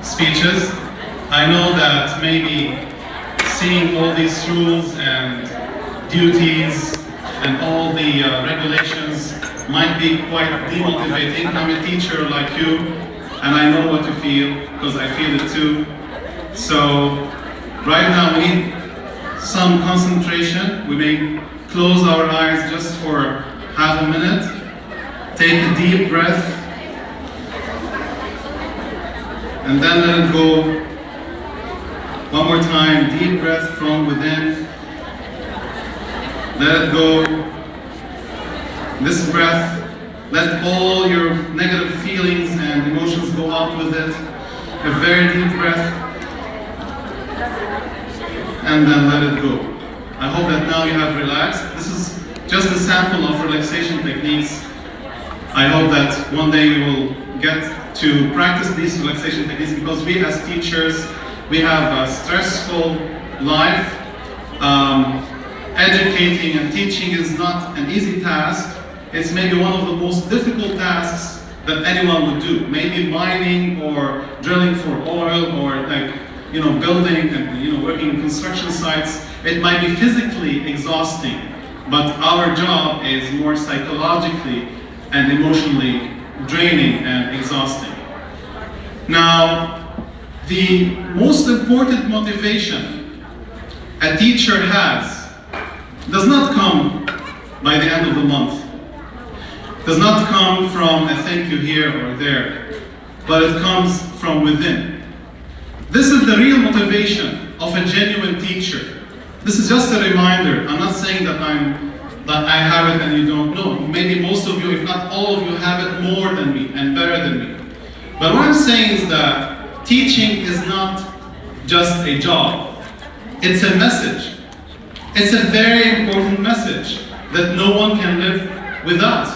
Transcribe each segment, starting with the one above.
speeches. I know that maybe seeing all these rules and duties and all the regulations might be quite demotivating. I'm a teacher like you, and I know what you feel, because I feel it too. So right now we need some concentration. We may close our eyes just for half a minute. Take a deep breath, and then let it go. One more time, deep breath from within. Let it go. This breath, let all your negative feelings and emotions go out with it. A very deep breath. And then let it go. I hope that now you have relaxed. This is just a sample of relaxation techniques. I hope that one day you will get to practice these relaxation techniques, because we as teachers, we have a stressful life. Educating and teaching is not an easy task. It's maybe one of the most difficult tasks that anyone would do. Maybe mining or drilling for oil, or building and working in construction sites. It might be physically exhausting, but our job is more psychologically and emotionally draining and exhausting. Now, the most important motivation a teacher has does not come by the end of the month, does not come from a thank you here or there, but it comes from within. This is the real motivation of a genuine teacher. This is just a reminder. I'm not saying that I have it and you don't know. Maybe most of you, if not all of you, have it more than me and better than me. But what I'm saying is that teaching is not just a job. It's a message. It's a very important message that no one can live without.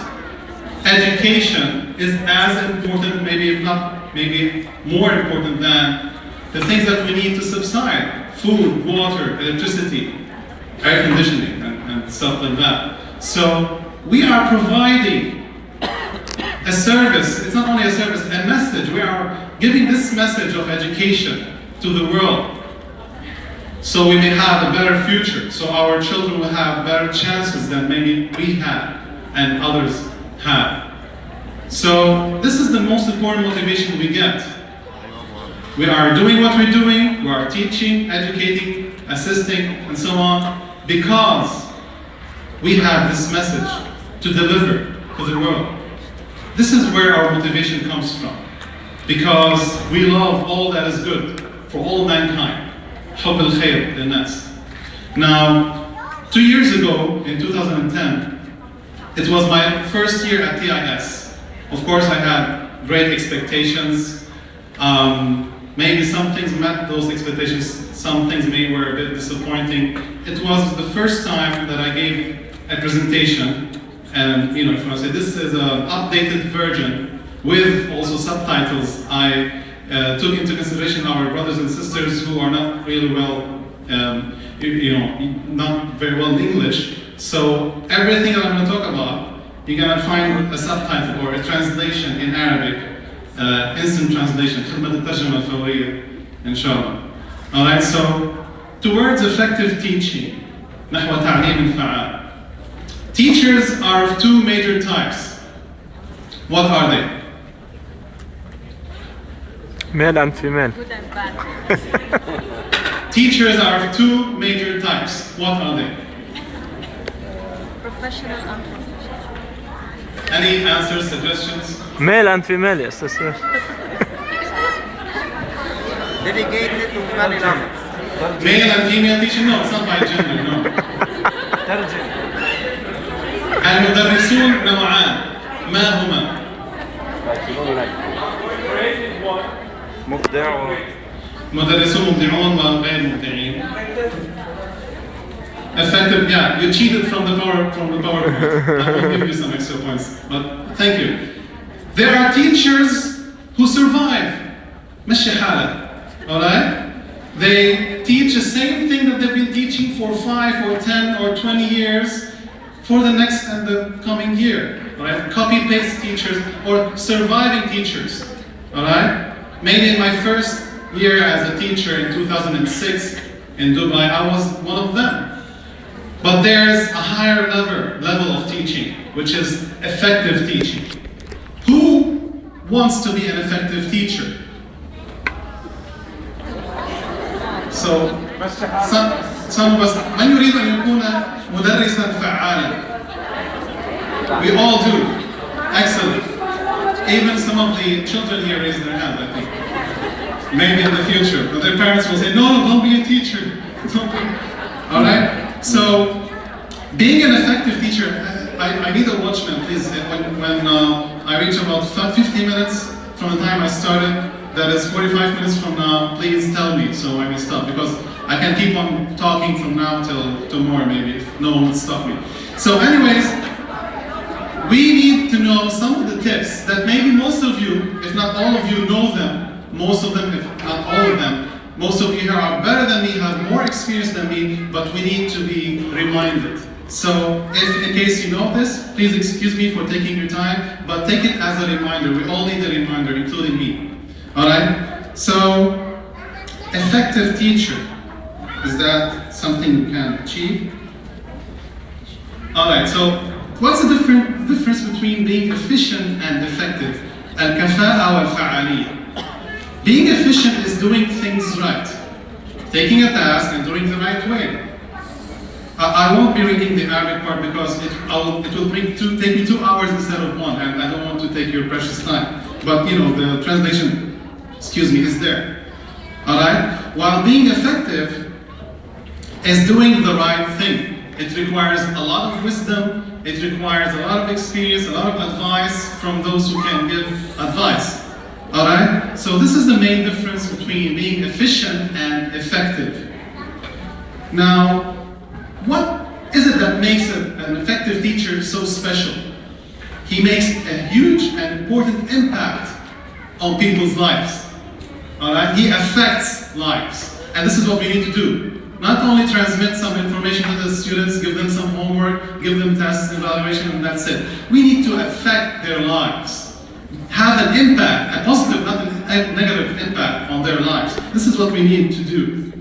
Education is as important, maybe if not, maybe more important than the things that we need to subside: food, water, electricity, air conditioning, and stuff like that. So we are providing a service. It's not only a service, a message. We are giving this message of education to the world, so we may have a better future, so our children will have better chances than maybe we had and others have. So this is the most important motivation we get. We are doing what we're doing, we are teaching, educating, assisting, and so on, because we have this message to deliver to the world. This is where our motivation comes from, because we love all that is good for all mankind. حب الخير للناس. Now, 2 years ago, in 2010, it was my first year at TIS. Of course, I had great expectations. Maybe some things met those expectations, some things maybe were a bit disappointing. It was the first time that I gave a presentation, and if I say this is an updated version with also subtitles. I took into consideration our brothers and sisters who are not really well, not very well in English. So everything that I'm going to talk about, you're going to find a subtitle or a translation in Arabic, instant translation, خدمة الترجمة الفورية, inshallah. All right. So towards effective teaching, نحو تعليم فعال. Teachers are of two major types. What are they? Male and female. Teachers are of two major types. What are they? Professional and unprofessional. Any answers, suggestions? Male and female, yes. That's Dedicated to family numbers. Male and female teaching? No, it's not by gender, no. المدرسون نوعان. ما هما؟ مبدع مدرسون مبدعون وغير مبدعين. Effective, yeah, you cheated from the PowerPoint. I will give you some extra points, but thank you. There are teachers who survive. مشي حالك, all right? They teach the same thing that they've been teaching for 5 or 10 or 20 years for the next and the coming year, all right? Copy-paste teachers or surviving teachers, all right? Maybe in my first year as a teacher in 2006 in Dubai, I was one of them. But there's a higher level of teaching, which is effective teaching. Who wants to be an effective teacher? So, some of us, من يريد أن يكون مدرسا فعالا? We all do. Excellent. Even some of the children here raise their hand, I think. Maybe in the future, but their parents will say, no, don't be a teacher. All right? So, being an effective teacher, I need a watchman, please. When I reach about 50 minutes from the time I started, that is 45 minutes from now, please tell me so I may stop, because I can keep on talking from now till tomorrow maybe, if no one would stop me. So anyways, we need to know some of the tips that maybe most of you, if not all of you, know them. Most of them, if not all of them. Most of you here are better than me, have more experience than me, but we need to be reminded. So, if in case you know this, please excuse me for taking your time, but take it as a reminder. We all need a reminder, including me. Alright? So, effective teacher. Is that something you can achieve? Alright, so what's the difference between being efficient and effective? Al-kafa'a wal-fa'aliyya. Being efficient is doing things right. Taking a task and doing the right way. I won't be reading the Arabic part because it will take me 2 hours instead of 1, and I don't want to take your precious time. But you know, the translation, is there. Alright? While being effective is doing the right thing. It requires a lot of wisdom, it requires a lot of experience, a lot of advice from those who can give advice. Alright? So this is the main difference between being efficient and effective. Now, what is it that makes an effective teacher so special? He makes a huge and important impact on people's lives. Alright? He affects lives. And this is what we need to do. Not only transmit some information to the students, give them some homework, give them tests, evaluation, and that's it. We need to affect their lives. Have an impact, a positive, not a negative impact on their lives. This is what we need to do.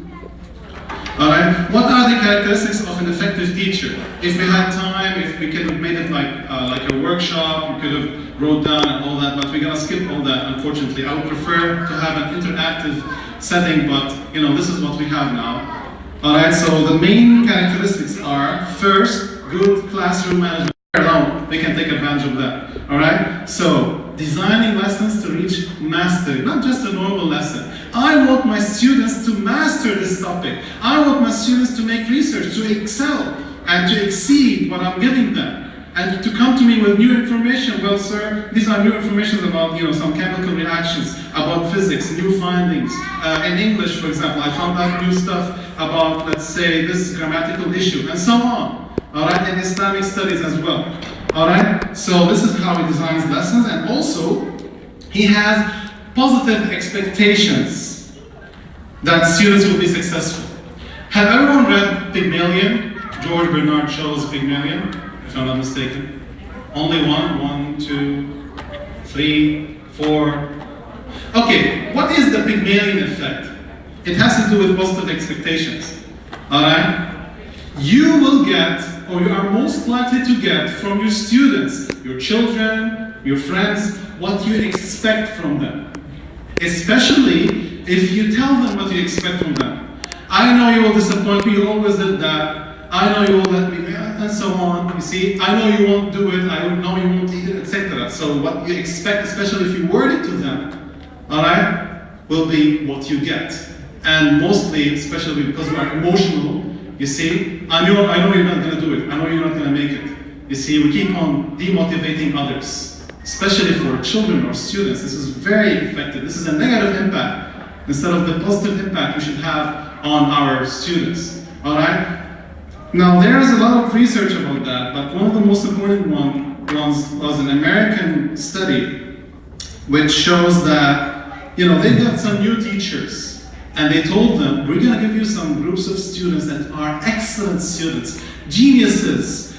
Alright, what are the characteristics of an effective teacher? If we had time, if we could have made it like a workshop, we could have wrote down and all that, but we're gonna skip all that, unfortunately. I would prefer to have an interactive setting, but you know, this is what we have now. Alright, so the main characteristics are, first, good classroom management. Alone, we can take advantage of that. Alright? So, designing lessons to reach mastery, not just a normal lesson. I want my students to master this topic. I want my students to make research, to excel, and to exceed what I'm giving them. And to come to me with new information. Well, sir, these are new information about, some chemical reactions, about physics, new findings. In English, for example, I found out new stuff about, let's say, this grammatical issue, and so on. Alright, in Islamic studies as well. Alright, so this is how he designs lessons, and also he has positive expectations that students will be successful. Have everyone read Pygmalion? George Bernard Shaw's Pygmalion, if I'm not mistaken. Only one? 1, 2, 3, 4. Okay, what is the Pygmalion effect? It has to do with positive expectations. Alright? You will get, or you are most likely to get from your students, your children, your friends, what you expect from them. Especially if you tell them what you expect from them. I know you will disappoint me, you always did that. I know you will let me, and so on. You see, I know you won't do it, I know you won't eat it, etc. So what you expect, especially if you word it to them, alright, will be what you get. And mostly, especially because we are emotional, you see, I know you're not going to do it. I know you're not going to make it. You see, we keep on demotivating others, especially for children or students. This is very effective. This is a negative impact instead of the positive impact we should have on our students. All right? Now, there is a lot of research about that, but one of the most important ones was an American study which shows that, they got some new teachers. And they told them, we're going to give you some groups of students that are excellent students, geniuses,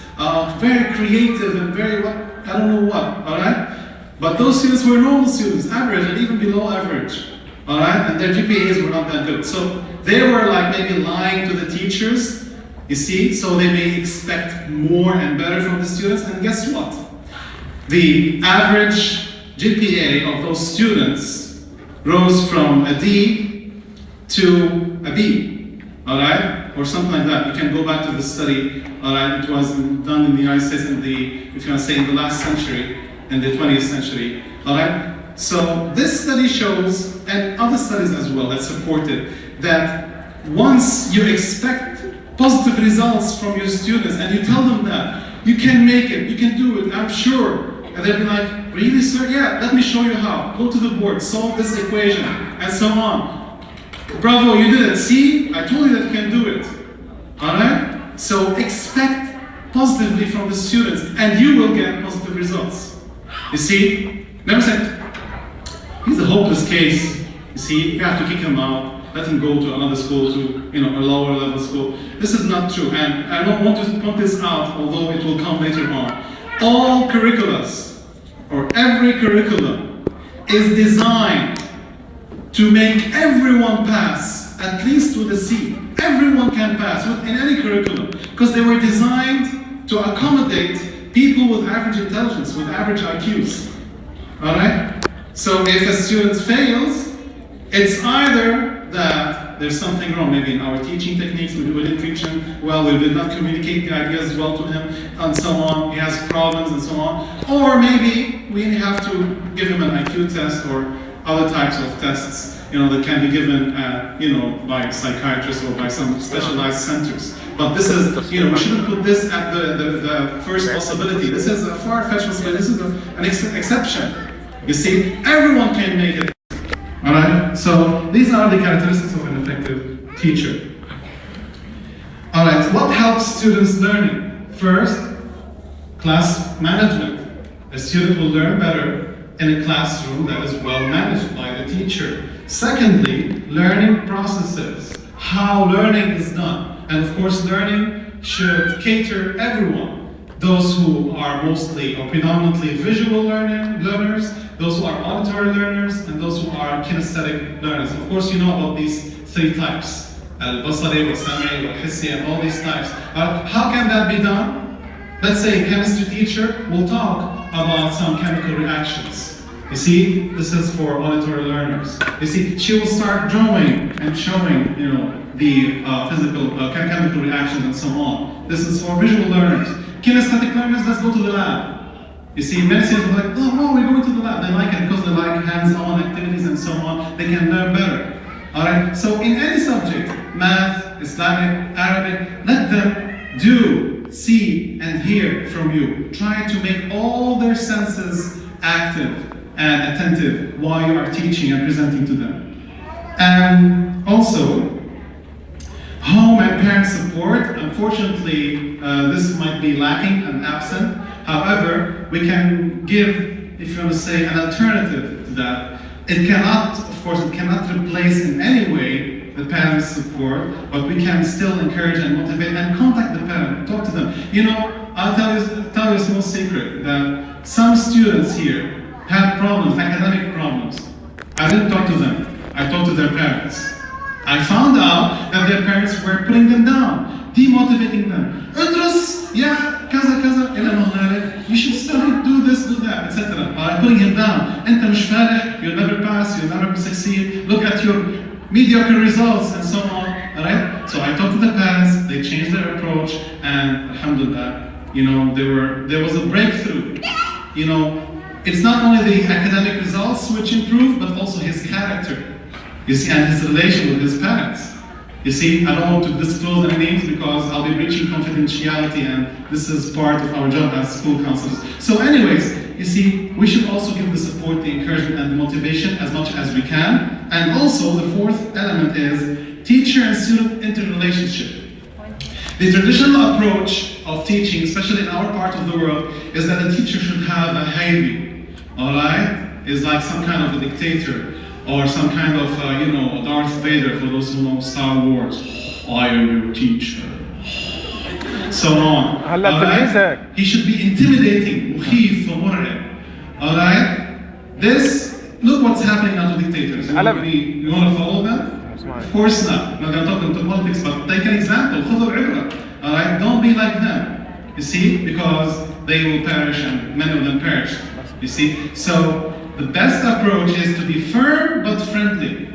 very creative and very, I don't know what, all right? But those students were normal students, average and even below average. all right? And their GPAs were not that good. So they were like maybe lying to the teachers, you see? So they may expect more and better from the students, and guess what? The average GPA of those students rose from a D to a B, all right? Or something like that. You can go back to the study, all right? It was done in the United States in the, if you want to say, in the last century, in the 20th century, all right? So this study shows, and other studies as well that support it, that once you expect positive results from your students and you tell them that you can make it, you can do it, I'm sure, and they'll be like, really, sir? Yeah, let me show you how. Go to the board, solve this equation, and so on. Bravo, you did it. See, I told you that you can do it. All right? So expect positively from the students, and you will get positive results. You see? Never said, he's a hopeless case. You see, you have to kick him out, let him go to another school, to a lower level school. This is not true, and I don't want to point this out, although it will come later on. All curriculums, or every curriculum, is designed to make everyone pass, at least with a C. Everyone can pass in any curriculum, because they were designed to accommodate people with average intelligence, with average IQs. All right? So if a student fails, it's either that there's something wrong, maybe in our teaching techniques, we didn't teach him well, we did not communicate the ideas well to him, and so on, he has problems and so on. Or maybe we have to give him an IQ test or other types of tests, that can be given, by psychiatrists or by some specialized centers. But this is, we shouldn't put this at the first possibility. This is a far-fetched possibility. This is an exception. You see, everyone can make it. All right. So these are the characteristics of an effective teacher. All right. What helps students learning? First, class management. A student will learn better in a classroom that is well managed by the teacher. Secondly, learning processes, how learning is done. And of course, learning should cater everyone. Those who are mostly or predominantly visual learners, those who are auditory learners, and those who are kinesthetic learners. Of course, you know about these three types. Al-Basari, Wal-Sam'i, Wal-Hissi, and all these types. How can that be done? Let's say a chemistry teacher will talk about some chemical reactions. You see, this is for auditory learners. You see, she will start drawing and showing, the physical, chemical reactions and so on. This is for visual learners. Kinesthetic learners, let's go to the lab. You see, many students are like, oh, we're going to the lab. They like it because they like hands-on activities and so on. They can learn better. All right. So in any subject, math, Islamic, Arabic, let them do, see, and hear from you. Try to make all their senses active and attentive while you are teaching and presenting to them. And also, home and parent support. Unfortunately, this might be lacking and absent. However, we can give, if you want to say, an alternative to that. It cannot replace in any way the parent's support, but we can still encourage and motivate and contact the parent, talk to them. I'll tell you a small secret, that some students here had problems, academic problems. I didn't talk to them, I talked to their parents. I found out that their parents were putting them down, demotivating them. Idris, yeah, kaza, you should study, do this, do that, etc. By putting him down. Anta مش فالح, you'll never pass, you'll never succeed. Look at your mediocre results and so on. Alright? So I talked to the parents, they changed their approach, and alhamdulillah, there was a breakthrough. It's not only the academic results which improved, but also his character. You see, and his relation with his parents. You see, I don't want to disclose any names because I'll be breaching confidentiality, and this is part of our job as school counselors. So anyways, you see, we should also give the support, the encouragement, and the motivation as much as we can. And also, the fourth element is teacher and student interrelationship. The traditional approach of teaching, especially in our part of the world, is that the teacher should have a haybi, all right? Is like some kind of a dictator, or some kind of, Darth Vader, for those who know Star Wars. I am your teacher. So on. Right? He should be intimidating, mukhif, mur'ib. Alright? Look what's happening now to dictators. You want to follow them? Of course not. I'm not going to talk into politics, but take an example. خذوا العبرة. All right, don't be like them. You see, because they will perish, and many of them perished. You see, so the best approach is to be firm but friendly.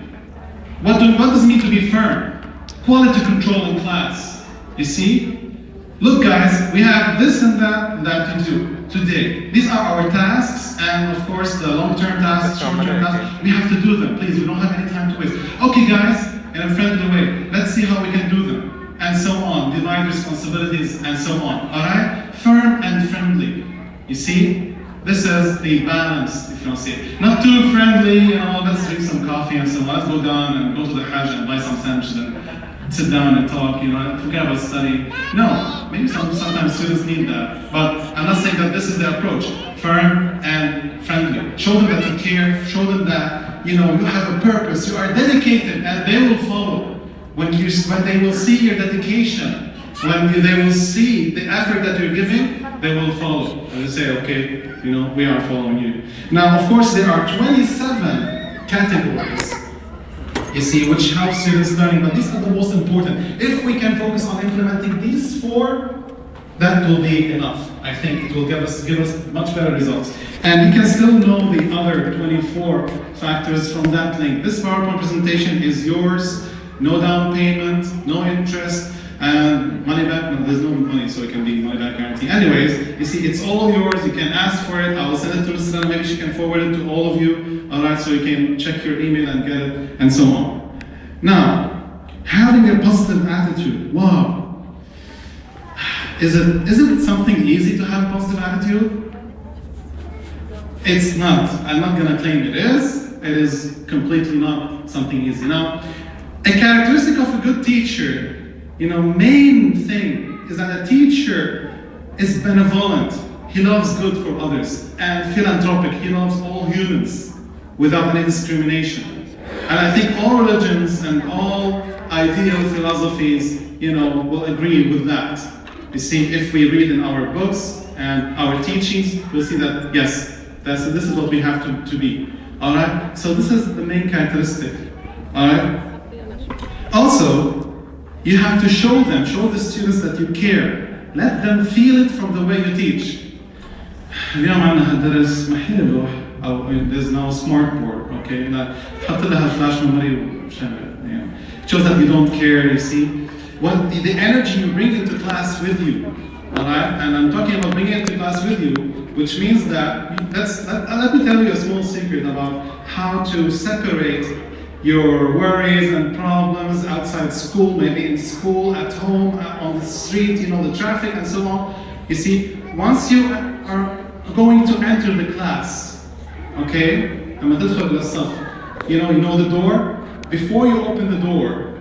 What does it mean to be firm? Quality control in class. You see, look, guys, we have this and that to do today. These are our tasks, and of course, the long-term tasks, short-term tasks. We have to do them. Please, we don't have any time to waste. Okay, guys, in a friendly way. Let's see how we can do them. And so on, divide responsibilities, and so on. All right? Firm and friendly. You see? This is the balance, if you want to see it. Not too friendly, let's drink some coffee and so on. Let's go down and go to the Hajj and buy some sandwiches and sit down and talk, forget about studying. No, maybe sometimes students need that. But I'm not saying that this is the approach. Firm and friendly. Show them that you care, show them that, you have a purpose, you are dedicated, and they will follow. When they will see your dedication, when they will see the effort that you're giving, they will follow. And they say, okay, we are following you. Now, of course, there are 27 categories, you see, which help students learning, but these are the most important. If we can focus on implementing these 4, that will be enough. I think it will give us much better results. And you can still know the other 24 factors from that link. This PowerPoint presentation is yours. No down payment, no interest, and money back. No, there's no money, so it can be money back guarantee. Anyways, you see, it's all yours. You can ask for it. I will send it to Mrs. Maybe she can forward it to all of you. All right, so you can check your email and get it, and so on. Now, having a positive attitude. Wow. Is it something easy to have a positive attitude? It's not. I'm not going to claim it is. It is completely not something easy. Now, a characteristic of a good teacher, main thing is that a teacher is benevolent. He loves good for others, and philanthropic. He loves all humans without any discrimination. And I think all religions and all ideal philosophies, will agree with that. You see, if we read in our books and our teachings, we'll see that, yes, this is what we have to be. All right? So this is the main characteristic. All right? Also, you have to show the students that you care. Let them feel it from the way you teach. اليوم عندنا هالدرس ما حلو نروح there's now smart board, okay? حط لها flash memory It shows that you don't care, you see. The energy you bring into class with you, all right? And I'm talking about bringing it into class with you, which means that let me tell you a small secret about how to separate your worries and problems outside school, maybe in school, at home, on the street, the traffic and so on. You see, once you are going to enter the class, okay, لما تدخل للصف, you know the door. Before you open the door,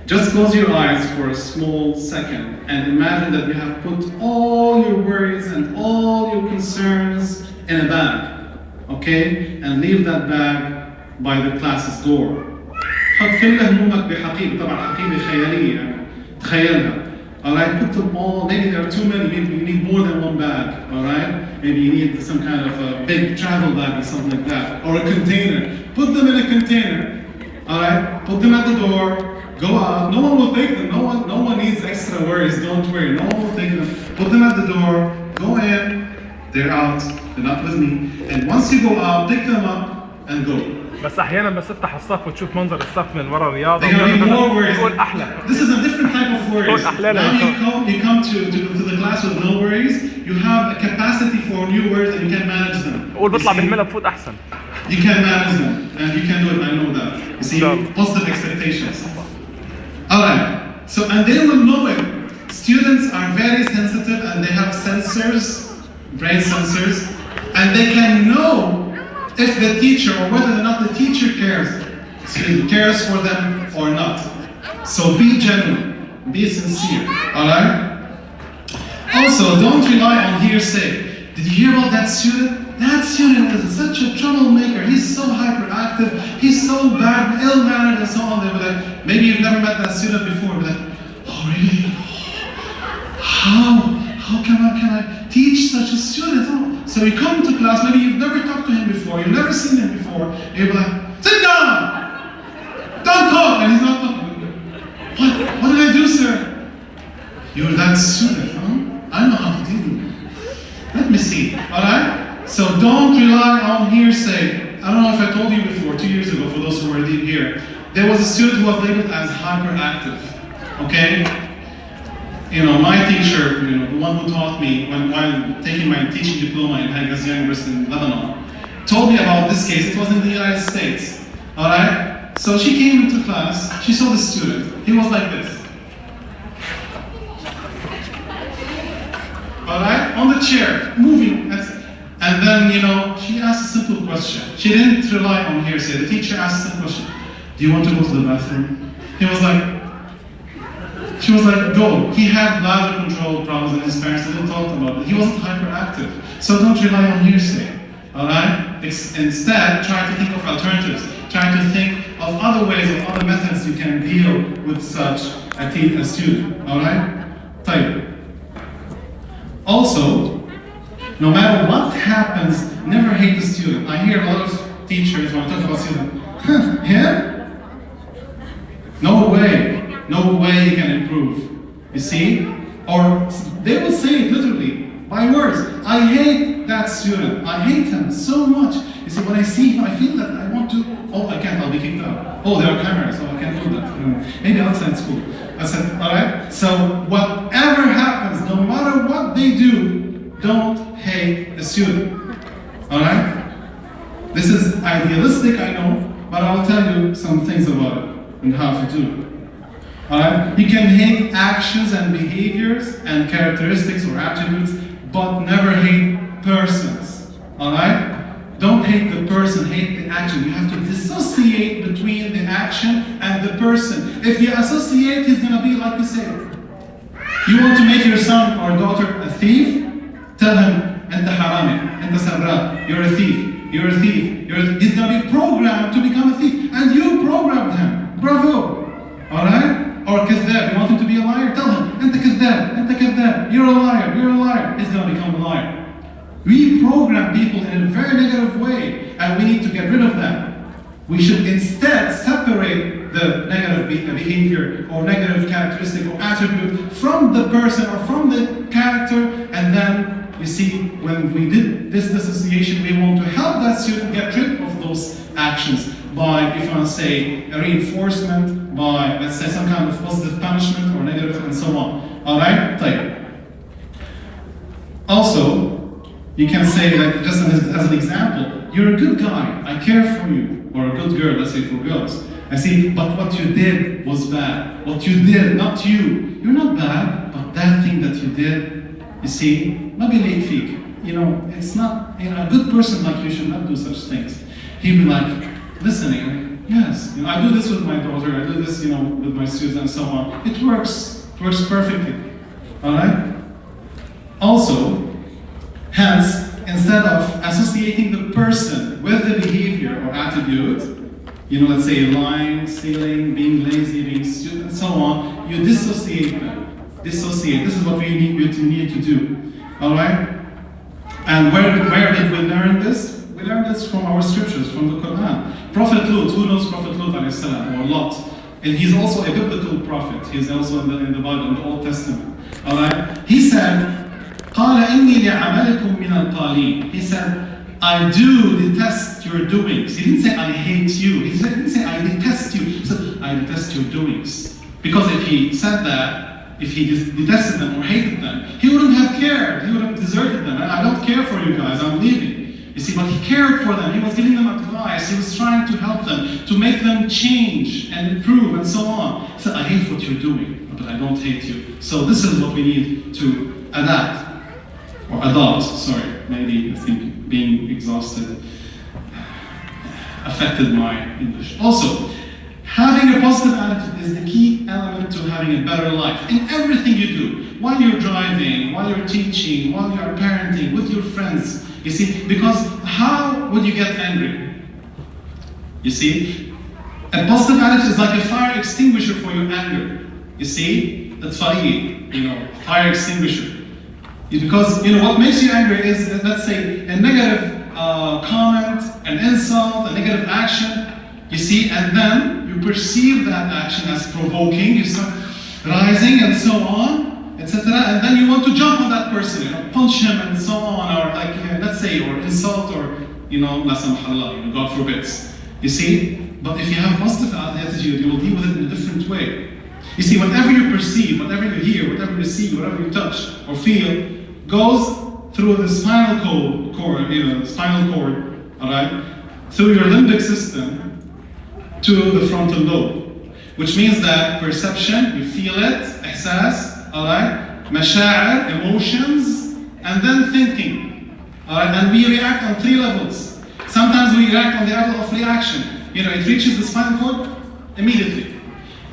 just close your eyes for a small second and imagine that you have put all your worries and all your concerns in a bag, okay, and leave that bag by the class's door. حط كل همومك بحقيبة، طبعا حقيبة خيالية يعني تخيلها. Alright, put them all, maybe there are too many, maybe you need more than one bag, alright? Maybe you need some kind of a big travel bag or something like that, or a container. Put them in a container, alright? Put them at the door, go out, no one will take them, no one needs extra worries, don't worry, no one will take them. Put them at the door, go in, they're out, they're not with me. And once you go out, pick them up and go. بس احيانا بس تفتح الصف وتشوف منظر الصف من ورا الرياضه تقول احلى. This is a different type of worries. Now you come to the class with no worries. You have a capacity for new words and you can manage them. قول بطلع بالملأ بفوت احسن. You can manage them and you can do it. I know that. You see, positive expectations. All right. So and they will know it. Students are very sensitive and they have sensors, brain sensors, and they can know if the teacher or whether or not the teacher cares for them or not. So be genuine, be sincere, all right? Also, don't rely on hearsay. Did you hear about that student? That student is such a troublemaker. He's so hyperactive. He's so bad, ill-mannered, and so on. They were like, maybe you've never met that student before. But like, oh really? How can I teach such a student? Oh, So you come to class, maybe you've never talked to him before, you've never seen him before, and you're like, sit down! Don't talk! And he's not talking. What did I do, sir? You're that student, huh? I know how to deal with it. Let me see, alright? So don't rely on hearsay. I don't know if I told you before, 2 years ago, for those who were here, there was a student who was labeled as hyperactive, okay? You know, my teacher, the one who taught me while taking my teaching diploma in Hagazia University in Lebanon, told me about this case. It was in the United States, alright? So she came into class, she saw the student, he was like this. Alright, on the chair, moving, and then, she asked a simple question. She didn't rely on hearsay. The teacher asked a simple question. Do you want to go to the bathroom? She was like, go. He had bladder control problems and his parents didn't talk about it. He wasn't hyperactive. So don't rely on hearsay, alright? Instead, try to think of alternatives. Try to think of other ways, of other methods you can deal with such a student, alright? Also, no matter what happens, never hate the student. I hear a lot of teachers when I talk about students, him? No way you can improve. You see? Or they will say it literally, by words. I hate that student. I hate him so much. You see, when I see him, I feel that I want to, I can't, I'll be kicked out. Oh, there are cameras, so I can't do that. Maybe outside school. I said, alright? So whatever happens, no matter what they do, don't hate the student. Alright? This is idealistic, I know, but I'll tell you some things about it and how to do it. Alright? You can hate actions and behaviors and characteristics or attributes, but never hate persons. Alright? Don't hate the person, hate the action. You have to dissociate between the action and the person. If you associate, he's going to be like you say. You want to make your son or daughter a thief? Tell him, أنت حرامي, أنت سراق, you're a thief, you're a thief. He's going to be programmed to become a thief. And you programmed him. Bravo. Alright? Or كذاب, you want him to be a liar? Tell him, أنت كذاب, أنت كذاب, you're a liar, you're a liar. He's going to become a liar. We program people in a very negative way, and we need to get rid of that. We should instead separate the negative behavior or negative characteristic or attribute from the person or from the character, and then, you see, when we did this dissociation, we want to help that student get rid of those actions by, if I want to say, a reinforcement, by, let's say, some kind of positive punishment or negative, and so on. Alright? Also, you can say, like, just as an example, you're a good guy, I care for you, or a good girl, let's say for girls. I see, but what you did was bad. What you did, not you. You're not bad, but that thing that you did, you see, maybe late fake. It's not, a good person like you should not do such things. He'd be like, listening, yes, I do this with my daughter, I do this, with my students and so on. It works perfectly, all right? Also, hence, instead of associating the person with the behavior or attribute, let's say lying, stealing, being lazy, being stupid, and so on, you dissociate them. Dissociate. This is what we need to do. Alright? And where did we learn this? We learned this from our scriptures, from the Quran. Prophet Lut, who knows Prophet Lut or Lot? And he's also a biblical prophet. He's also in the Bible, in the Old Testament. Alright? He said, قال إني لعملكم من القالين. He said, I do detest your doings. He didn't say I hate you. He didn't say I detest you. He said I detest your doings. Because if he said that, if he detested them or hated them, he wouldn't have cared. He would have deserted them. I don't care for you guys. I'm leaving. You see, but he cared for them. He was giving them advice. He was trying to help them, to make them change and improve and so on. He said, I hate what you're doing, but I don't hate you. So this is what we need to adapt. Or adopt, sorry, maybe I think being exhausted affected my English. Also, having a positive attitude is the key element to having a better life in everything you do. While you're driving, while you're teaching, while you're parenting, with your friends. You see, because how would you get angry? You see, a positive attitude is like a fire extinguisher for your anger. You see, that's fire extinguisher. Because what makes you angry is, let's say, a negative comment, an insult, a negative action, you see, and then you perceive that action as provoking, you start rising and so on, etc. And then you want to jump on that person, punch him and so on, or like, let's say, or insult, or, la samhallah, God forbids. You see? But if you have a positive attitude, you will deal with it in a different way. You see, whatever you perceive, whatever you hear, whatever you see, whatever you touch or feel, goes through the spinal cord, all right, through your limbic system to the frontal lobe, which means that perception, you feel it, ihsas, all right, masha'ir, emotions, and then thinking, all right, and we react on 3 levels. Sometimes we react on the level of reaction. It reaches the spinal cord immediately.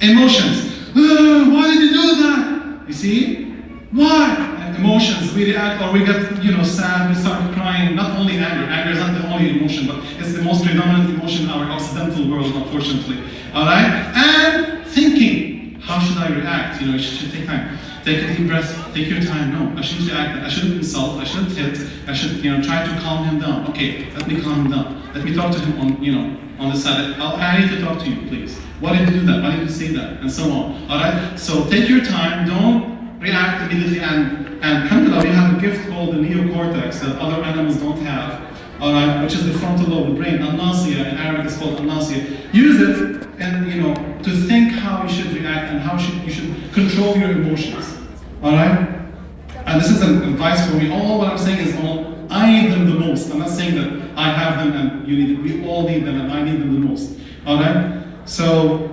Emotions. Why did you do that? You see? Why? And emotions, we react or we get, sad, we start crying. Not only anger. Anger is not the only emotion, but it's the most predominant emotion in our Occidental world, unfortunately. Alright? And thinking. How should I react? You should take time. Take a deep breath, take your time. No, I shouldn't react. I shouldn't insult, I shouldn't hit. I should, try to calm him down. Okay, let me calm him down. Let me talk to him on the side. I need to talk to you, please. Why did you do that? Why did you say that? And so on. Alright? So take your time, don't react immediately, and alhamdulillah, we have a gift called the neocortex that other animals don't have. Alright, which is the frontal lobe of the brain. Al-Nasiya, in Arabic it's called Al-Nasiya. Use it and to think how you should react and how you should control your emotions. Alright? And this is an advice for me. All what I'm saying is I need them the most. I'm not saying that I have them and you need them. We all need them and I need them the most. Alright? So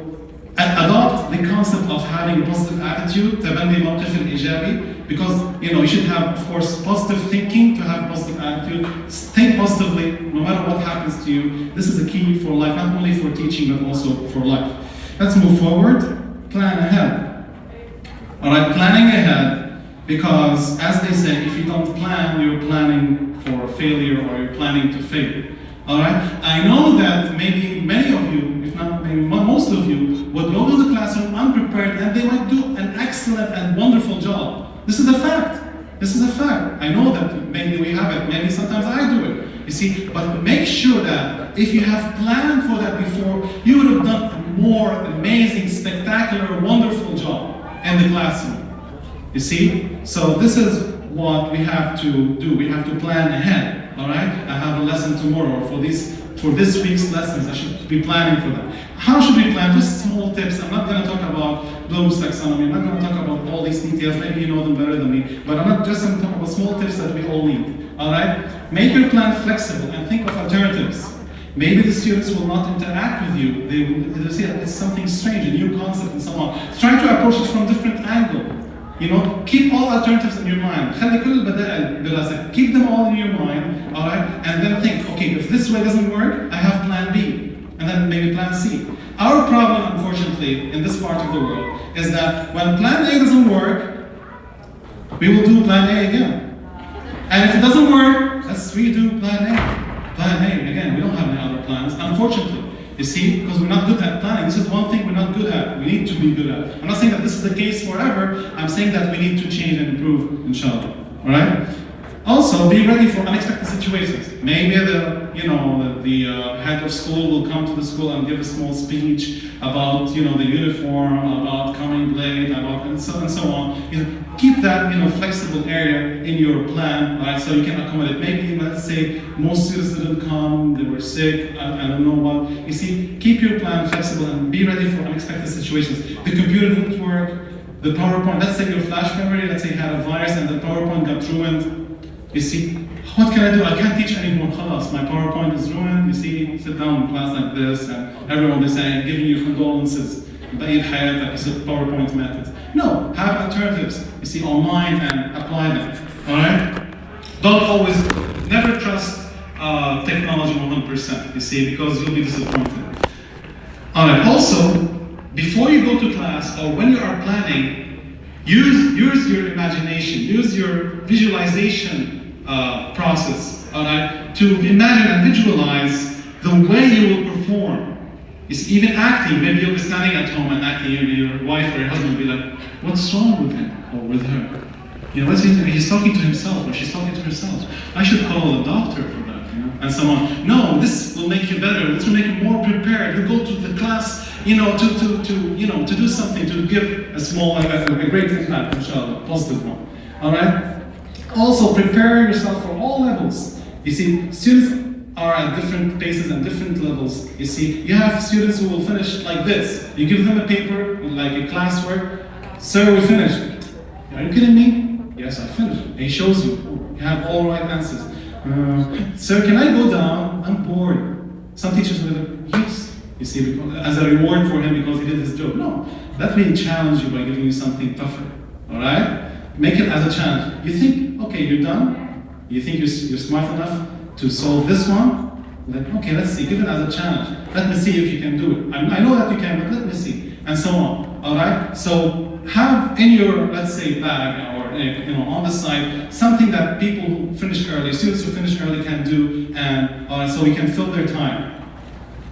adopt the concept of having a positive attitude, تبني موقف الإيجابي, because you should have, of course, positive thinking to have a positive attitude. Think positively, no matter what happens to you. This is a key for life, not only for teaching but also for life. Let's move forward. Plan ahead. All right, planning ahead, because as they say, if you don't plan, you're planning for failure or you're planning to fail. All right. I know that maybe many of you, if not maybe most of you, would go to the classroom unprepared and they might do an excellent and wonderful job. This is a fact. This is a fact. I know that maybe we have it, maybe sometimes I do it. You see, but make sure that if you have planned for that before, you would have done a more amazing, spectacular, wonderful job in the classroom. You see? So this is what we have to do. We have to plan ahead. All right? I have a lesson tomorrow for this week's lessons. I should be planning for that. How should we plan? Just small tips. I'm not going to talk about Bloom's taxonomy. I'm not going to talk about all these details. Maybe you know them better than me. But I'm not just going to talk about small tips that we all need. All right? Make your plan flexible and think of alternatives. Maybe the students will not interact with you. They'll say it's something strange, a new concept, and so on. Try to approach it from a different angle. Keep all alternatives in your mind. خلي كل البدائل براسك. Keep them all in your mind, all right? And then think, okay, if this way doesn't work, I have plan B, and then maybe plan C. Our problem, unfortunately, in this part of the world, is that when plan A doesn't work, we will do plan A again. And if it doesn't work, let's redo plan A. Plan A again. We don't have any other plans, unfortunately. You see, because we're not good at planning. This is one thing we're not good at. We need to be good at. I'm not saying that this is the case forever. I'm saying that we need to change and improve, inshallah. All right? Also, be ready for unexpected situations. Maybe the head of school will come to the school and give a small speech about the uniform, about coming late, and so on. Keep that flexible area in your plan, right? So you can accommodate. Maybe let's say most students didn't come, they were sick, I don't know what. You see, keep your plan flexible and be ready for unexpected situations. The computer didn't work, the PowerPoint. Let's say your flash memory, let's say had a virus and the PowerPoint got ruined. You see, what can I do? I can't teach anymore. Khalas, my PowerPoint is ruined. You see, sit down in class like this, and everyone is saying, giving you condolences. بقية حياتك, you said PowerPoint methods. No, have alternatives. You see, online and apply them. All right? Never trust technology 100%. You see, because you'll be disappointed. All right. Also, before you go to class or when you are planning, use your imagination, use your visualization process, all right, to imagine and visualize the way you will perform. It's even acting. Maybe you'll be standing at home and acting. Your wife or your husband will be like, "What's wrong with him or with her?" You know, he's talking to himself or she's talking to herself. I should call a doctor for that, you know, and someone. No, this will make you better. This will make you more prepared. You go to the class, you know, to do something, to give a small, a great impact, inshallah, positive one. All right. Also, prepare yourself for all levels. You see, students are at different paces and different levels. You see, you have students who will finish like this. You give them a paper, like a classwork. Sir, we finished. Are you kidding me? Yes, I finished. And he shows you. You have all right answers. Sir, can I go down? I'm bored. Some teachers will be like, yes. You see, because, as a reward for him because he did his job. No, let me challenge you by giving you something tougher. All right? Make it as a challenge. You think, okay, you're done. You think you're smart enough to solve this one. Like, okay, let's see. Give it as a challenge. Let me see if you can do it. I know that you can, but let me see, and so on. All right. So have in your, let's say, bag or on the side something that people who finish early, students who finish early, can do, and so we can fill their time.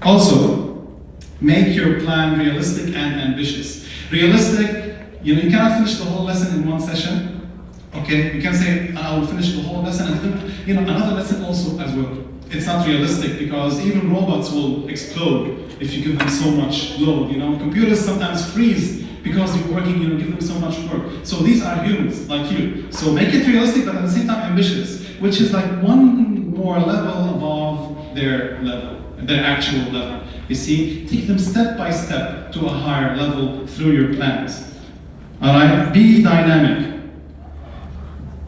Also, make your plan realistic and ambitious. Realistic. You cannot finish the whole lesson in one session. Okay, you can say, I will finish the whole lesson and then, another lesson also as well. It's not realistic because even robots will explode if you give them so much load. Computers sometimes freeze because you're working, give them so much work. So these are humans like you. So make it realistic, but at the same time ambitious, which is like one more level above their level, their actual level. You see, take them step by step to a higher level through your plans. All right, be dynamic.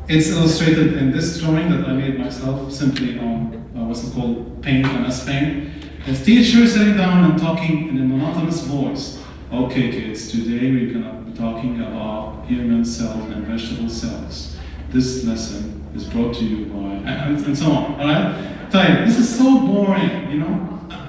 It's illustrated in this drawing that I made myself, simply on what's it called, paint, MS Paint. As teacher sitting down and talking in a monotonous voice. Okay, kids, today we're gonna be talking about human cells and vegetable cells. This lesson is brought to you by, and so on. All right, this is so boring,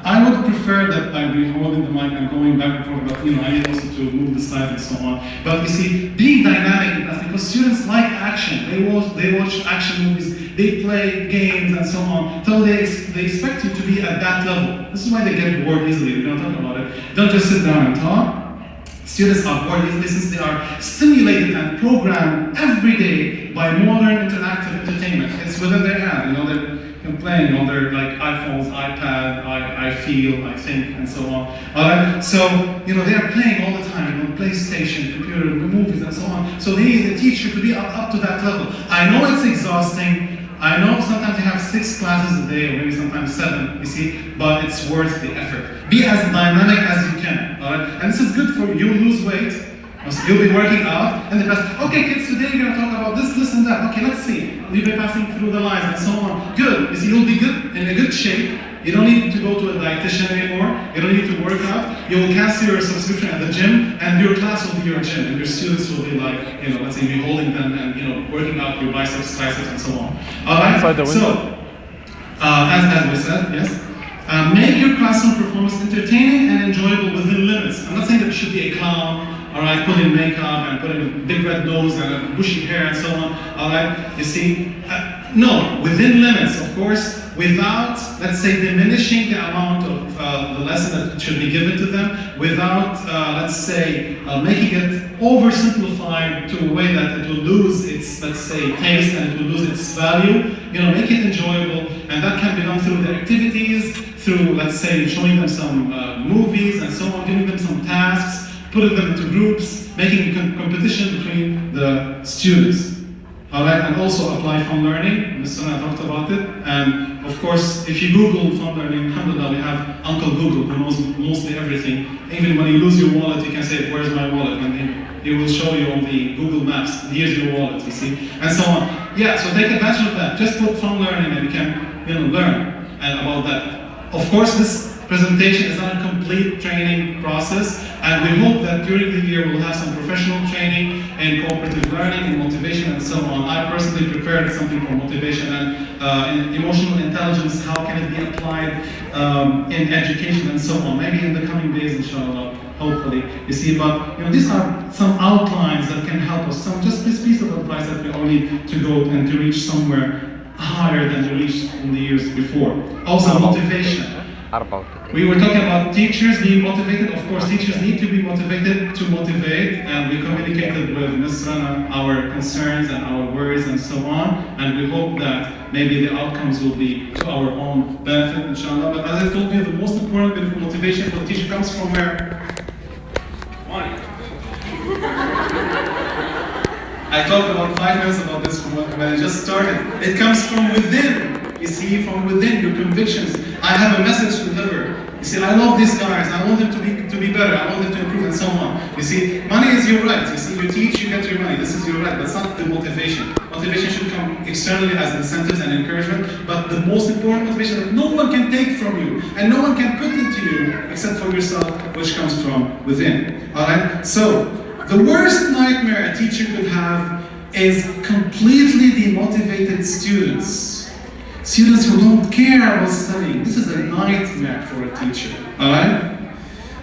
I would prefer that I'd be holding the mic and going back and forth, but I need also to move the slides and so on. But you see, being dynamic in class, because students like action. They watch action movies, they play games and so on. So they expect you to be at that level. This is why they get bored easily. We don't talk about it. Don't just sit down and talk. Students are bored easily since they are stimulated and programmed every day by modern interactive entertainment. It's within their hand. They're playing on their iPhones, iPad, I feel, I think, and so on. Alright? So, they are playing all the time on PlayStation, computer, movies, and so on. So they need the teacher to be up to that level. I know it's exhausting. I know sometimes you have 6 classes a day, or maybe sometimes 7, you see, but it's worth the effort. Be as dynamic as you can. Alright? And this is good for you. You'll lose weight. So you'll be working out, and the class, okay kids, today we're going to talk about this and that. Okay, let's see. You'll be passing through the lines and so on. Good. You see, you'll be good, in a good shape. You don't need to go to a dietitian anymore. You don't need to work out. You will cancel your subscription at the gym, and your class will be your gym, and your students will be let's say, be holding them and, working out your biceps, triceps, and so on. All right? So, as we said, yes. Make your classroom performance entertaining and enjoyable within limits. I'm not saying that you should be a clown, all right, put in makeup and put in a big red nose and a bushy hair and so on, all right, you see? No, within limits, of course, without, let's say, diminishing the amount of the lesson that should be given to them, without, let's say, making it oversimplified to a way that it will lose its, let's say, taste and it will lose its value. Make it enjoyable, and that can be done through the activities, through, let's say, showing them some movies and so on, giving them some tasks, putting them into groups, making competition between the students. All right, and also apply fun learning. Mr. Sana talked about it. And of course, if you Google fun learning, alhamdulillah, we have Uncle Google who knows mostly everything. Even when you lose your wallet, you can say, where's my wallet? And he will show you on the Google Maps, here's your wallet, you see, and so on. Yeah, so take advantage of that. Just put fun learning and you can learn about that. Of course, this presentation is not a complete training process, and we hope that during the year we'll have some professional training in cooperative learning and motivation and so on. I personally prepared something for motivation and emotional intelligence, how can it be applied in education and so on. Maybe in the coming days, inshallah, hopefully. You see, but these are some outlines that can help us, just this piece of advice that we all need to go and to reach somewhere higher than we reached in the years before. Also motivation. 34. We were talking about teachers being motivated. Of course, teachers need to be motivated to motivate, and we communicated with Ms. Rana our concerns and our worries and so on, and we hope that maybe the outcomes will be to our own benefit, inshallah. But as I told you, the most important bit of motivation for the teacher comes from where? Money. I talked about 5 minutes about this when I just started. It comes from within. You see, from within, your convictions. I have a message to deliver. You see, I love these guys. I want them to be better. I want them to improve and so on. You see, money is your right. You see, you teach, you get your money. This is your right. That's not the motivation. Motivation should come externally as incentives and encouragement. But the most important motivation that no one can take from you and no one can put into you except for yourself, which comes from within. All right. So the worst nightmare a teacher could have is completely demotivated students. Students who don't care about studying. This is a nightmare for a teacher, all right?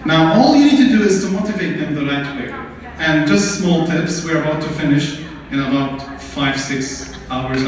Now, all you need to do is to motivate them the right way. And just small tips, we're about to finish in about 5-6 hours,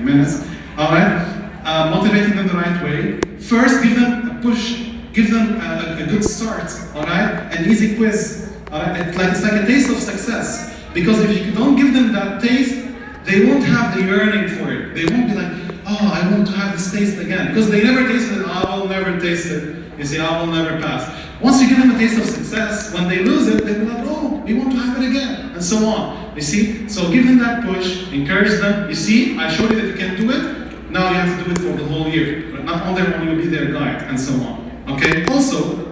minutes, all right? Motivating them the right way. First, give them a push, give them a good start, all right? An easy quiz, all right? It's like a taste of success. Because if you don't give them that taste, they won't have the yearning for it. They won't be like, oh, I want to have this taste again. Because they never tasted it, I will never taste it. You see, I will never pass. Once you give them a taste of success, when they lose it, they'll be like, oh, we want to have it again, and so on. You see? So give them that push, encourage them. You see, I showed you that you can do it. Now you have to do it for the whole year. But not only when you will be their guide, and so on. Okay? Also,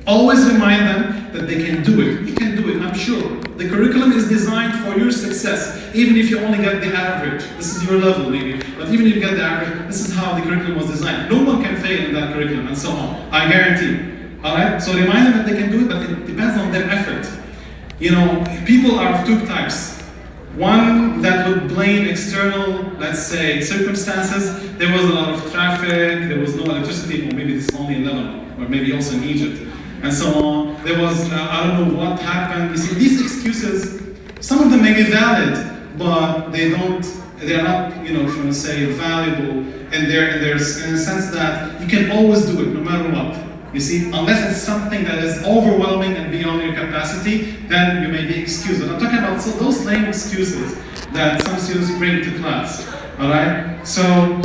always remind them that they can do it. You can do it, I'm sure. The curriculum is designed for your success, even if you only get the average. This is your level, maybe. But even if you get the average, this is how the curriculum was designed. No one can fail in that curriculum, and so on. I guarantee. All right? So remind them that they can do it, but it depends on their effort. You know, people are of two types. One that would blame external, let's say, circumstances. There was a lot of traffic, there was no electricity, or maybe this is only in Lebanon, or maybe also in Egypt, and so on. There was, I don't know what happened. You see, these excuses, some of them may be valid, but they're not, you know, if you want to say, valuable in a sense that you can always do it, no matter what. You see, unless it's something that is overwhelming and beyond your capacity, then you may be excused. And I'm talking about those lame excuses that some students bring to class, all right? So,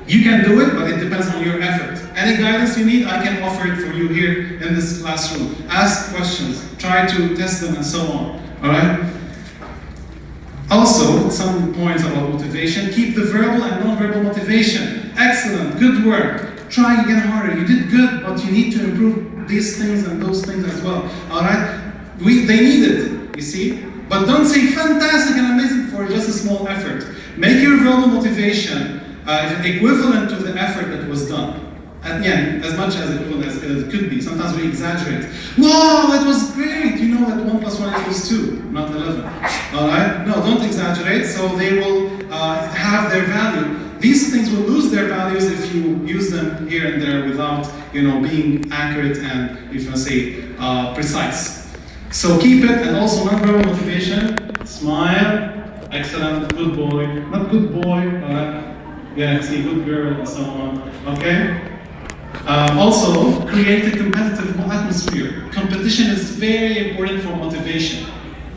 you can do it, but it depends on your effort. Any guidance you need, I can offer it for you here in this classroom. Ask questions, try to test them, and so on, all right? Also, some points about motivation. Keep the verbal and non-verbal motivation. Excellent, good work. Try again harder. You did good, but you need to improve these things and those things as well. All right? They need it, you see? But don't say fantastic and amazing for just a small effort. Make your verbal motivation equivalent to the effort that was done. And yeah, as much as equivalent as it could be. Sometimes we exaggerate. Wow, that was great! You know that 1 + 1 = 2, not 11. All right? No, don't exaggerate. So they will have their value. These things will lose their values if you use them here and there without, you know, being accurate and, if you want to say, precise. So keep it, and also non-verbal motivation. Smile. Excellent. Good boy. Not good boy. Yeah, see, good girl, and so on. Okay? Also, create a competitive atmosphere. Competition is very important for motivation.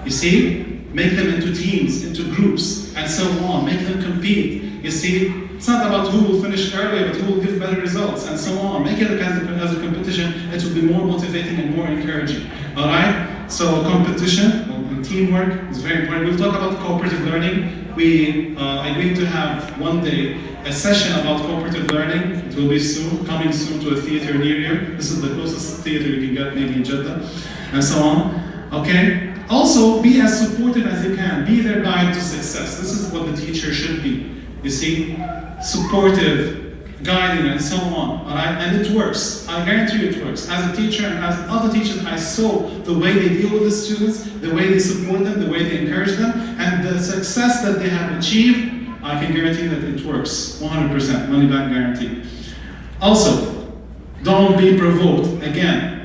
You see? Make them into teams, into groups, and so on. Make them compete. You see? It's not about who will finish earlier, but who will give better results, and so on. Make it as a competition. It will be more motivating and more encouraging. All right? So competition and teamwork is very important. We'll talk about cooperative learning. We agreed to have one day a session about cooperative learning. It will be coming soon to a theater near you. This is the closest theater you can get, maybe in Jeddah, and so on. Okay? Also, be as supportive as you can. Be their guide to success. This is what the teacher should be. You see? Supportive, guiding, and so on. All right? And it works. I guarantee you it works. As a teacher and as other teachers, I saw the way they deal with the students, the way they support them, the way they encourage them, and the success that they have achieved. I can guarantee that it works. 100%. Money back guarantee. Also, don't be provoked. Again,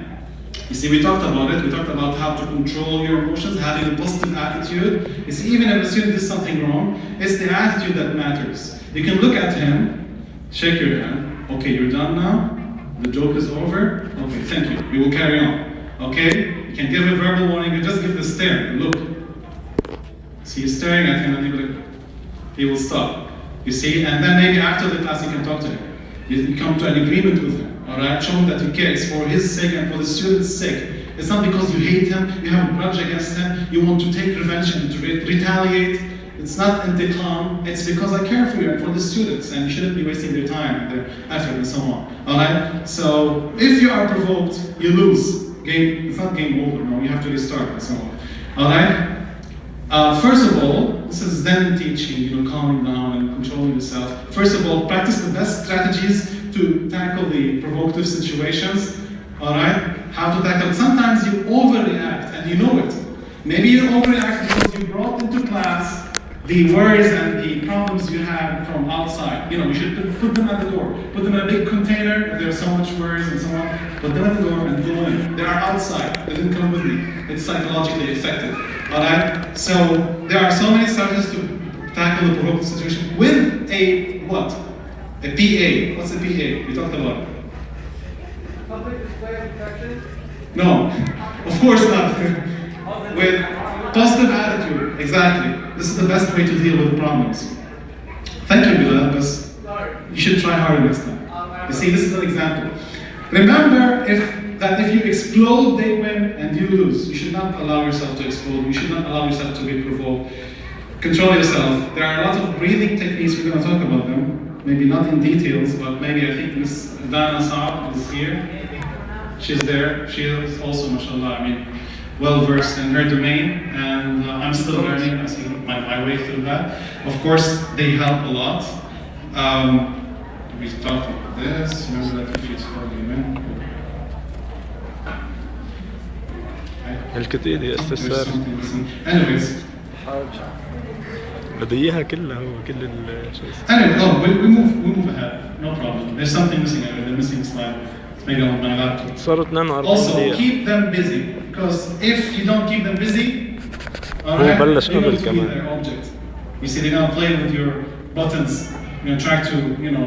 you see, we talked about it. We talked about how to control your emotions, having a positive attitude. You see, even if a student does something wrong, it's the attitude that matters. You can look at him, shake your hand. Okay, you're done now? The joke is over? Okay, thank you. We will carry on. Okay? You can give a verbal warning, you just give the stare. Look. See, he's staring at him and he will stop. You see? And then maybe after the class you can talk to him. You come to an agreement with him. Alright? Show him that you care. It's for his sake and for the student's sake. It's not because you hate him, you have a grudge against him, you want to take revenge and to retaliate. It's not intiqam, it's because I care for you and for the students, and you shouldn't be wasting their time and their effort and so on. Alright? So if you are provoked, you lose. It's not game over, no, you have to restart and so on. Alright? First of all, this is Zen teaching, calming down and controlling yourself. First of all, practice the best strategies to tackle the provocative situations. Alright? How to tackle it. Sometimes you overreact and you know it. Maybe you overreact because you brought into class the worries and the problems you have from outside. You should put them at the door. Put them in a big container if there's so much worries and so on. Put them at the door and go in. They are outside. They didn't come with me. It's psychologically effective. Alright? So there are so many strategies to tackle the provocative situation with a what? A PA. What's a PA? We talked about it. Public display of affection? No, of course not. With positive attitude, exactly. This is the best way to deal with problems. Thank you, Bilal, but you should try harder next time. You see, this is an example. Remember that if you explode, they win and you lose. You should not allow yourself to explode. You should not allow yourself to be provoked. Control yourself. There are a lot of breathing techniques, we're going to talk about them. Maybe not in details, but maybe I think Miss Dana Saab is here. She's there. She is also, mashallah, well versed in her domain, and I'm still learning. I see my way through that. Of course, they help a lot. We talked about this. Remember that if you scroll in. الكتير يا استاذ ساري. Anyways. بدي اياها كلها هو كل الشيء. Anyway, we move ahead. No problem. There's something missing. They're missing a slide. Maybe on my laptop. صارت 42 Also, keep them busy, because if you don't keep them busy, هو بلش they're going قبل to be كمان. their object. You see, they're going to play with your buttons, try to,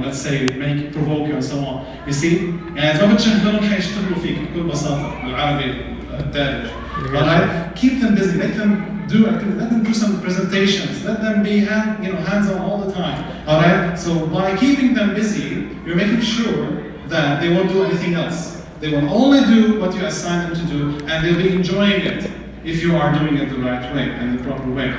let's say, provoke you and so on. You see? يعني إذا ما بتشغلهم حيشتغلوا فيك بكل بساطة بالعربي الدارج. Alright? Keep them busy. Let them do activities. Let them do some presentations. Let them be hands-on all the time. Alright? So by keeping them busy, you're making sure that they won't do anything else. They will only do what you assign them to do, and they'll be enjoying it if you are doing it the right way and the proper way.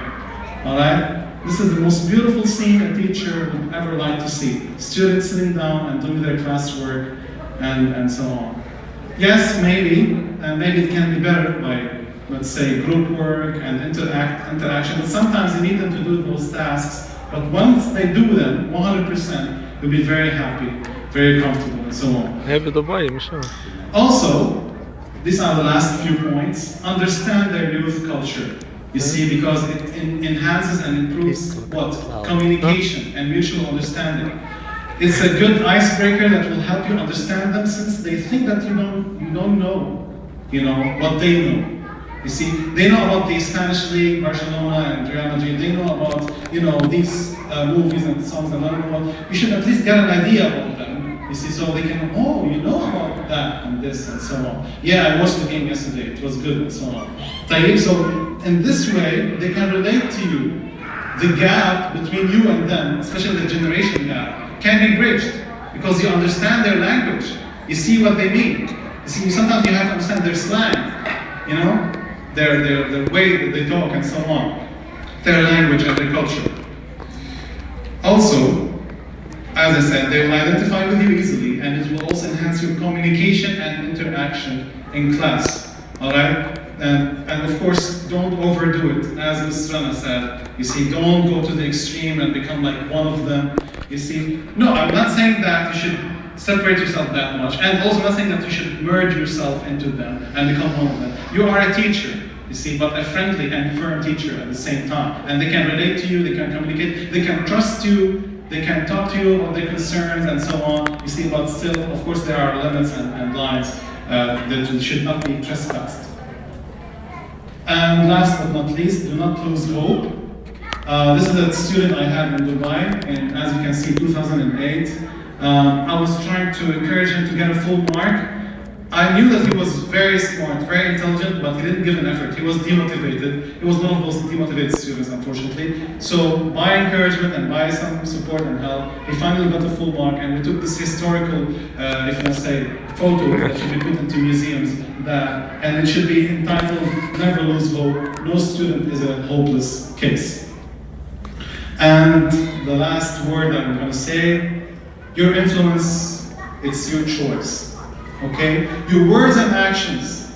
Alright? This is the most beautiful scene a teacher would ever like to see. Students sitting down and doing their classwork and so on. Yes, maybe it can be better by, let's say, group work and interaction, but sometimes you need them to do those tasks, but once they do them 100%, you'll be very happy, very comfortable, and so on. هي بدبي مش هون. Also, these are the last few points. Understand their youth culture. You see, because it enhances and improves what? Communication and mutual understanding. It's a good icebreaker that will help you understand them, since they think that you don't know, what they know. You see, they know about the Spanish League, Barcelona and Real Madrid. They know about, these movies and songs and all. You should at least get an idea about them. You see, so they can, you know about that and this and so on. Yeah, I watched the game yesterday. It was good and so on. So in this way, they can relate to you. The gap between you and them, especially the generation gap, can be bridged because you understand their language. You see what they mean. You see, sometimes you have to understand their slang, their way that they talk and so on, their language and their culture. Also, as I said, they will identify with you easily, and it will also enhance your communication and interaction in class. Alright? And of course, don't overdo it. As Ms. Rana said, you see, don't go to the extreme and become like one of them. You see, no, I'm not saying that you should separate yourself that much, and also not saying that you should merge yourself into them and become one of them. You are a teacher, you see, but a friendly and firm teacher at the same time. And they can relate to you, they can communicate, they can trust you, they can talk to you about their concerns and so on. You see, but still, of course, there are limits and lines that should not be trespassed. And last but not least, do not lose hope. This is a student I had in Dubai, and as you can see, 2008. I was trying to encourage him to get a full mark. I knew that he was very smart, very intelligent, but he didn't give an effort. He was demotivated. He was one of those demotivated students, unfortunately. So by encouragement and by some support and help, he finally got a full mark, and we took this historical, if you want to say, photo that should be put into museums, and it should be entitled, "Never Lose Hope, no student is a hopeless case." And the last word I'm going to say, your influence, it's your choice. Okay? Your words and actions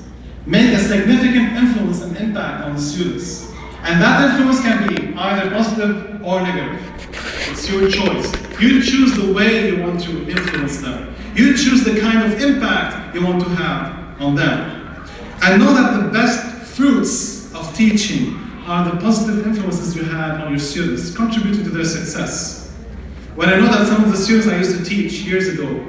make a significant influence and impact on the students. And that influence can be either positive or negative. It's your choice. You choose the way you want to influence them. You choose the kind of impact you want to have on them. And know that the best fruits of teaching are the positive influences you had on your students, contributing to their success. When I know that some of the students I used to teach years ago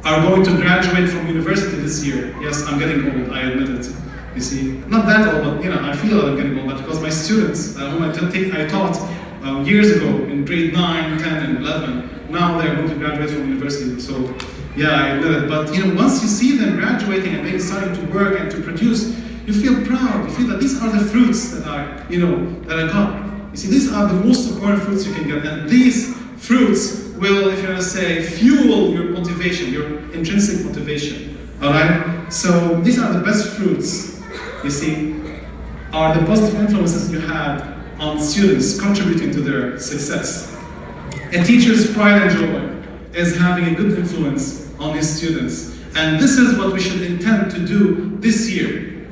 are going to graduate from university this year. Yes, I'm getting old, I admit it. You see, not that old, but I feel that I'm getting old, but because my students whom I taught years ago in grade 9, 10, and 11, now they're going to graduate from university. So, yeah, I admit it. But once you see them graduating and they starting to work and to produce, you feel proud. You feel that these are the fruits that that I got. You see, these are the most important fruits you can get, and these fruits will, if you want to say, fuel your motivation, your intrinsic motivation. All right? So these are the best fruits, you see, are the positive influences you had on students contributing to their success. A teacher's pride and joy is having a good influence on his students. And this is what we should intend to do this year.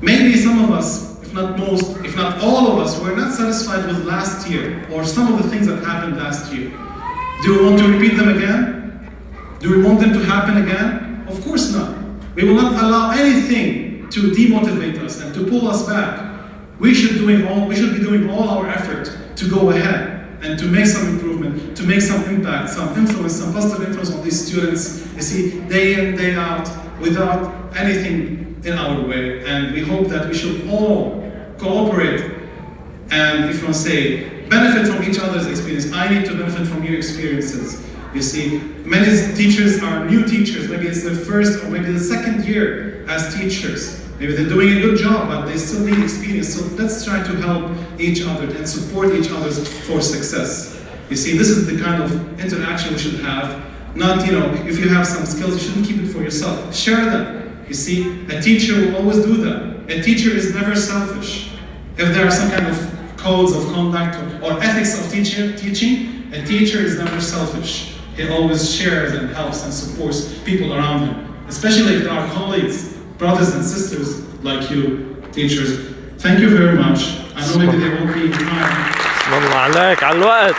Maybe some of us, if not most, if not all of us, were not satisfied with last year or some of the things that happened last year. Do we want to repeat them again? Do we want them to happen again? Of course not. We will not allow anything to demotivate us and to pull us back. We should be doing all our effort to go ahead and to make some improvement, to make some impact, some influence, some positive influence on these students, you see, day in, day out, without anything in our way. And we hope that we should all cooperate and, if you want to say, benefit from each other's experience. I need to benefit from your experiences. You see, many teachers are new teachers. Maybe it's their first or maybe the second year as teachers. Maybe they're doing a good job, but they still need experience. So let's try to help each other and support each other for success. You see, this is the kind of interaction we should have. Not, if you have some skills, you shouldn't keep it for yourself. Share them. You see, a teacher will always do that. A teacher is never selfish. If there are some kind of codes of conduct or ethics of teaching, a teacher is never selfish. He always shares and helps and supports people around him, especially if there are colleagues, brothers and sisters like you, teachers. Thank you very much. I know maybe there won't be time. الله عليك على الوقت.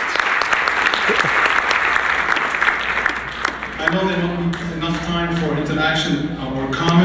I know there won't be enough time for interaction or comment.